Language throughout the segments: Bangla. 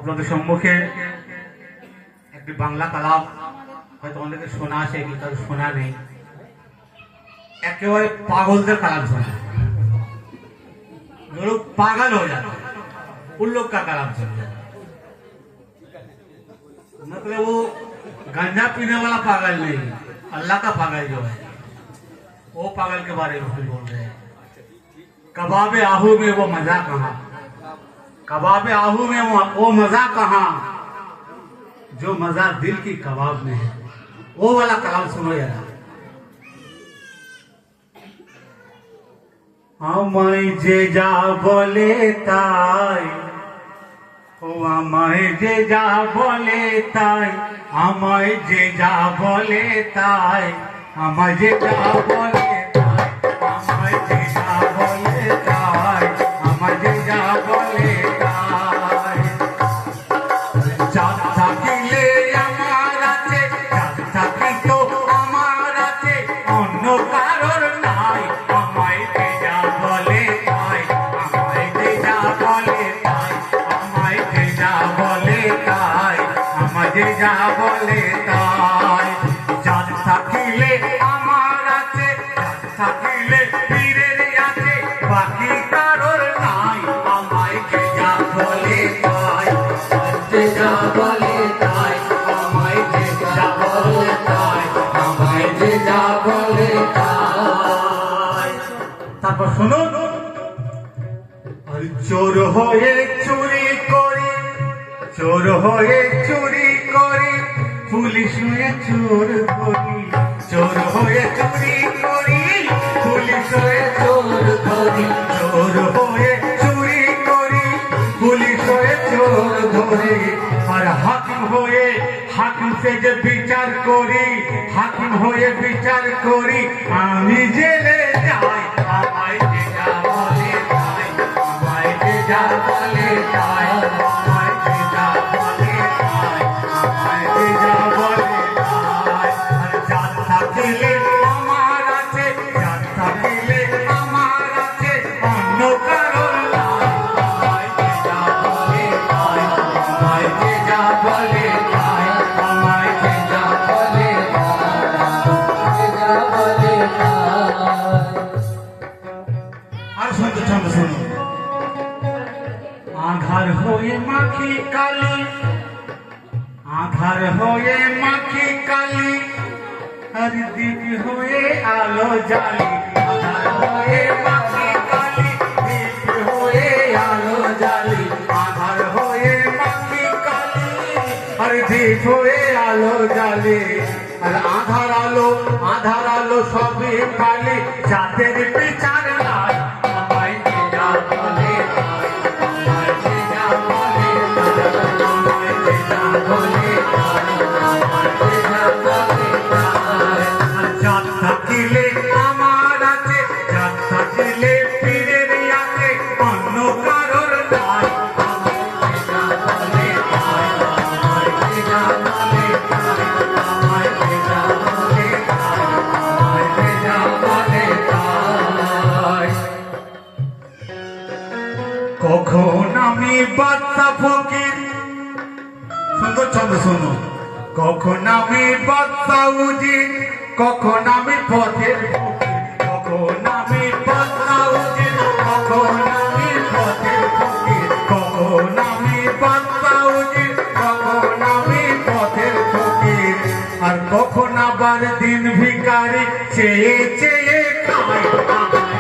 আপনাদের সম্মুখে একটি বাংলা কালাম হয়তো অনেকে শোনা আছে কিন্তু তাদের শোনা নেই। একেবারে पागलদের কালাম শোনা, जो लोग पागल हो जाते उन लोग का कलाम सुनिए। मतलब वो गांजा पीने वाला पागल नहीं, अल्लाह का पागल जो है वो पागल के बारे में हम बोल रहे हैं। कबाब आहू में वो मजा कहाँ, कबाब आहू में वो मजा कहाँ जो मजा दिल की कबाब में है। वो वाला कलाम सुनो यार। আমায় যে যা বলে তাই, ও আমায় যে যা বলে তাই, আমায় যে যা বলে তাই, আমায় যে যা বলে তাই, আমায় যে যা বলে তাই, আমায় যে যা বলে তাই। চাঁদ থাকিলে আমার আছে, চাঁদ থাকি তো আমার আছে, অন্য কারোর নাই। আমায় যে যা বলে তাই, আমায় যে যা বলে তাই, আমায় যে যা বলে তাই, আমায় যে যা বলে তাই। চাঁদ থাকিলে আমার আছে, চাঁদ থাকিলে পীরের আছে, বাকি কারোর নাই। আমায় যে যা বলে তাই, যে যা বলে তাই, আমায় যে যা বলে তাই, আমায় যে যা বলে তাই। তারপর শুনুন, চোর হয়ে চুরি করি, চোর হয়ে চুরি করি, পুলিশ হয়ে চোর করি, চোর হয়ে চুরি করি, পুলিশ হয়ে চোর করি, চোর হয়ে চুরি করি, পুলিশ হয়ে চোর ধরি। আর হাকিম হয়ে হাকিম সে যে বিচার করি, হাকিম হয়ে বিচার করি, আমি জেলে যাই। আমায় যে যা বলে তাই, আমায় যে যা বলে তাই, আমায় যে যা বলে তাই, আমায় যে যা বলে তাই। আর চাঁদ থাকিলে আমার আছে, চাঁদ থাকিলে আমার আছে, অন্য কারোর নাই। আমায় যে যা বলে তাই, আমায় যে যা বলে তাই, আমায় যে যা বলে তাই। আর শুনতে ছন্দ শুনো, আধার হয়ে মাখি কালি, আধার হয়ে মাখি কালি, আর দীপ হয়ে আলো জালি। আধার হয়ে মাখি কালি, দীপ হয়ে আলো জালি, আধার হয়ে মাখি কালি, আর দীপ হয়ে আলো জালি। আর আধার আলো সবই কালি, জাতের বিচার নাই। আমায় যে যা বলে তাই, আমায় যে যা বলে তাই, আমায় যে যা বলে তাই, আমায় যে যা বলে তাই। আর চাঁদ থাকিলে আমার আছে, চাঁদ থাকিলে পীরের আছে, অন্য কারোর নাই। আমায় যে যা বলে তাই, আমায় যে যা বলে তাই, আমায় যে যা বলে তাই, আমায় যে যা বলে তাই। কখন আমি বাদশা ফকির, সুন্দর ছন্দ শোনো, কখন আমি বাদশা উজির, কখন আমি পথের ফকির, কখন আমি বাদশা উজির, কখন আমি পথের ফকির, কখন আমি বাদশা উজির, কখন আমি পথের ফকির। আর কখন আবার দিন ভিখারি, চেয়ে চেয়ে খাই। আমায়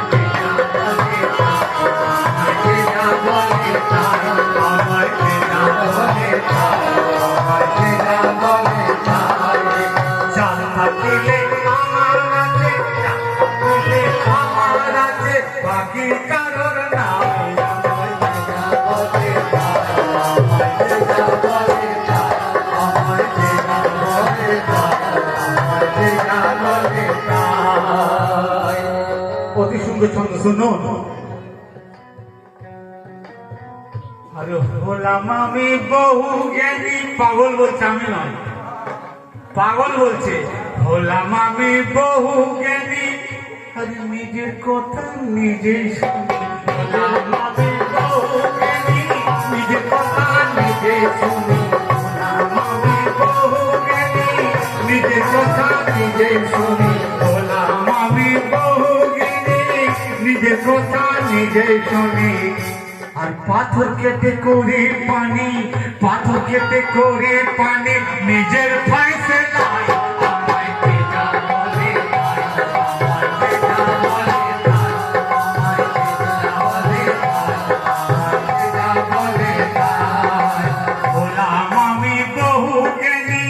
যে যা বলে তাই, আমায় যে যা বলে তাই, আমায় যে যা বলে তাই। চাঁদ থাকিলে আমার আছে, চাঁদ থাকিলে আমার আছে, বাকি কারোর নাই। আমায় যে যা বলে তাই, আমায় যে যা বলে তাই, আমায় যে যা বলে তাই, আমায় যে যা বলে তাই। অতি সুন্দর ছন্দ শুনুন। আরে হলাম আমি বহু জ্ঞানী, পাগল বলছে আমি নয়, পাগল বলছে। হলাম আমি বহু জ্ঞানী, আরে নিজের কথা নিজেই শুনি। হলাম আমি বহু জ্ঞানী, নিজের কথা নিজেই শুনি হলাম আমি বহু জ্ঞানী নিজের কথা নিজে শুনি হলাম আমি বহু জ্ঞানী নিজের কথা নিজে শুনি আর পাথর কেটে করে পানি পাথর কেটে করে পানি নিজের ফয়সালায় আমায় যেটা বলে হলাম আমি বহু জ্ঞানী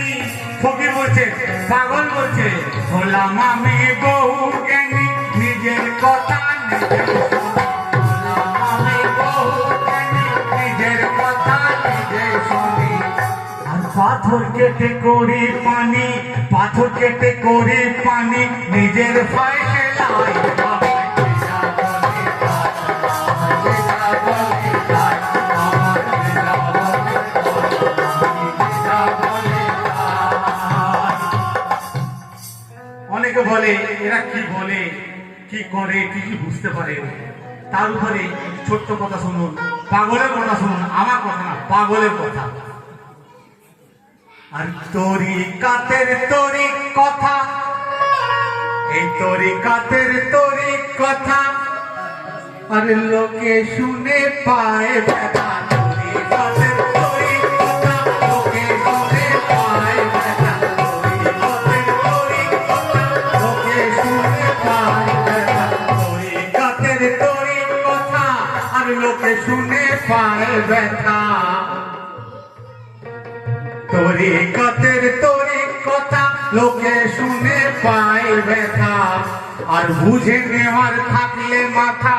ফকির বলছে পাগল বলছে হলাম আমি বহু জ্ঞানী নিজের কথা নিজে পাথর কেটে করে পানি পাথর কেটে করে পানি নিজের ফয়সালায় অনেকে বলে এরা কি বলে কি করে কি বুঝতে পারে তার উপরে ছোট্ট কথা শুনুন পাগলের কথা শুনুন আমার কথা না পাগলের কথা আর তরিকাতের তরিক কথা এই তরিকাতের তরিক কথা আর লোকে শুনে পায় ব্যথা তরিকাতের তরিক কথা লোকে শুনে পায় ব্যথা তরিকাতের তরিক কথা লোকে শুনে পায় ব্যথা তরিকাতের তরিক কথা আর লোকে শুনে পায় ব্যথা তরিকাতের তরিক কথা লোকে শুনে পায় ব্যথা আর বুঝে নেওয়ার থাকলে মাথা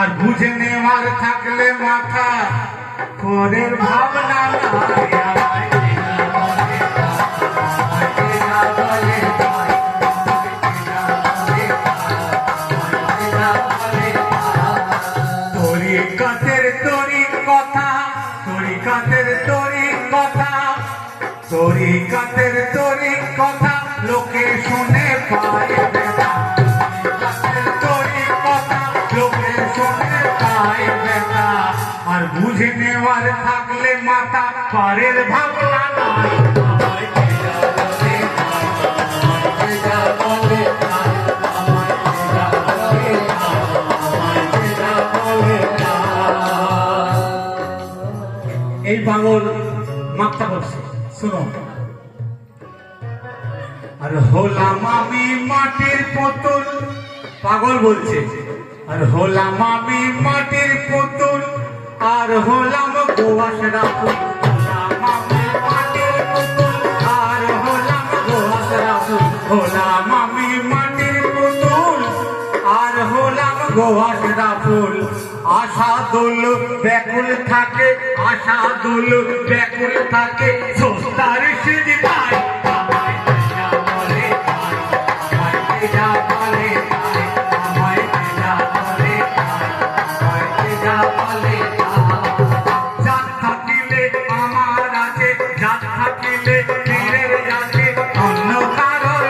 আর বুঝে নেওয়ার থাকলে মাথা পরের ভাবনা তরিকাতের তরিক কথা তরিকাতের তরিক কথা তরিকাতের তরিক কথা লোকে শুনে পায় ব্যথা তরিকাতের তরিক কথা লোকে শুনে পায় ব্যথা আর বুঝে নেওয়ার থাকলে মাথা পরের ভাবনা নাই এই পাগল মাথা করছে শুনো আর হলাম আমি মাটির পুতুল পাগল বলছে আর হলাম আমি মাটির পুতুল আর হলাম গোয়াসরা ফুল হলাম আমি মাটির পুতুল আর হলাম গোয়াসরা ফুল হলাম আমি মাটির পুতুল আর হলাম গোয়াসরা ফুল আশা দোল ব্যাকুল থাকে আশা দোল ব্যাকুল থাকে সস্তার সিজদায় আমায় যেটা বলে আমায় যেটা বলে আমায় যেটা বলে আমায় যেটা বলে জাত থাকিলে আমার আছে জাত থাকিলে পীরের আছে অন্য কারোর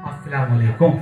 আসসালামু আলাইকুম।